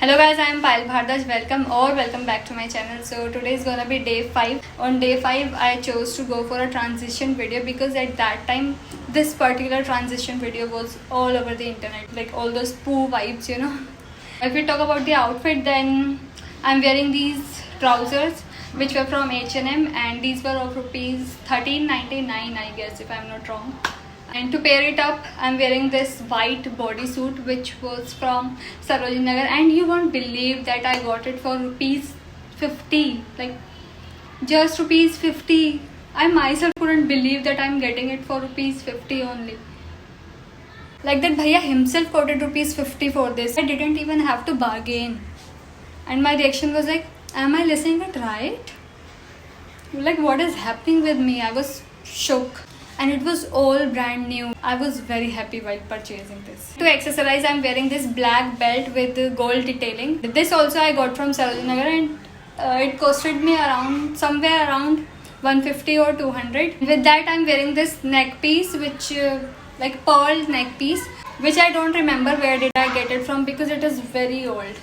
Hello guys, I am Payal Bhardaj. Welcome back to my channel. So today is gonna be day 5. On day 5 I chose to go for a transition video because at that time this particular transition video was all over the internet, like all those poo vibes, you know. If we talk about the outfit, then I'm wearing these trousers which were from H&M and these were of rupees 13.99, I guess, if I'm not wrong. And to pair it up, I'm wearing this white bodysuit which was from Sarojini Nagar, and you won't believe that I got it for rupees 50, like just rupees 50. I myself couldn't believe that I'm getting it for rupees 50 only. Like that bhaiya himself quoted rupees 50 for this. I didn't even have to bargain. And my reaction was like, am I listening it right? Like, what is happening with me? I was shook. And it was all brand new. I was very happy while purchasing this. To accessorize, I'm wearing this black belt with gold detailing. This also I got from Sarojini Nagar, and it costed me somewhere around 150 or 200. With that, I'm wearing this neck piece, which like pearl neck piece, which I don't remember where did I get it from because it is very old.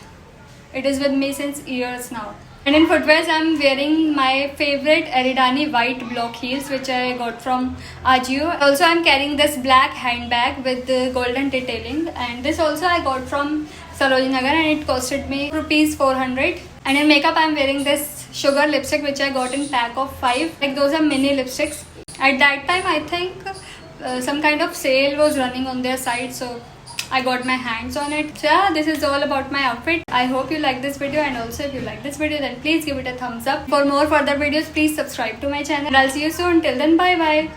It is with me since years now. And in footwear, I'm wearing my favorite Eridani white block heels which I got from Ajio. Also, I'm carrying this black handbag with the golden detailing, and this also I got from Sarojini Nagar and it costed me rupees 400. And in makeup, I'm wearing this sugar lipstick which I got in pack of 5. Like those are mini lipsticks. At that time, I think some kind of sale was running on their site, so I got my hands on it. So yeah, this is all about my outfit. I hope you like this video, and also if you like this video, then please give it a thumbs up. For more further videos, please subscribe to my channel. I'll see you soon. Till then, bye bye.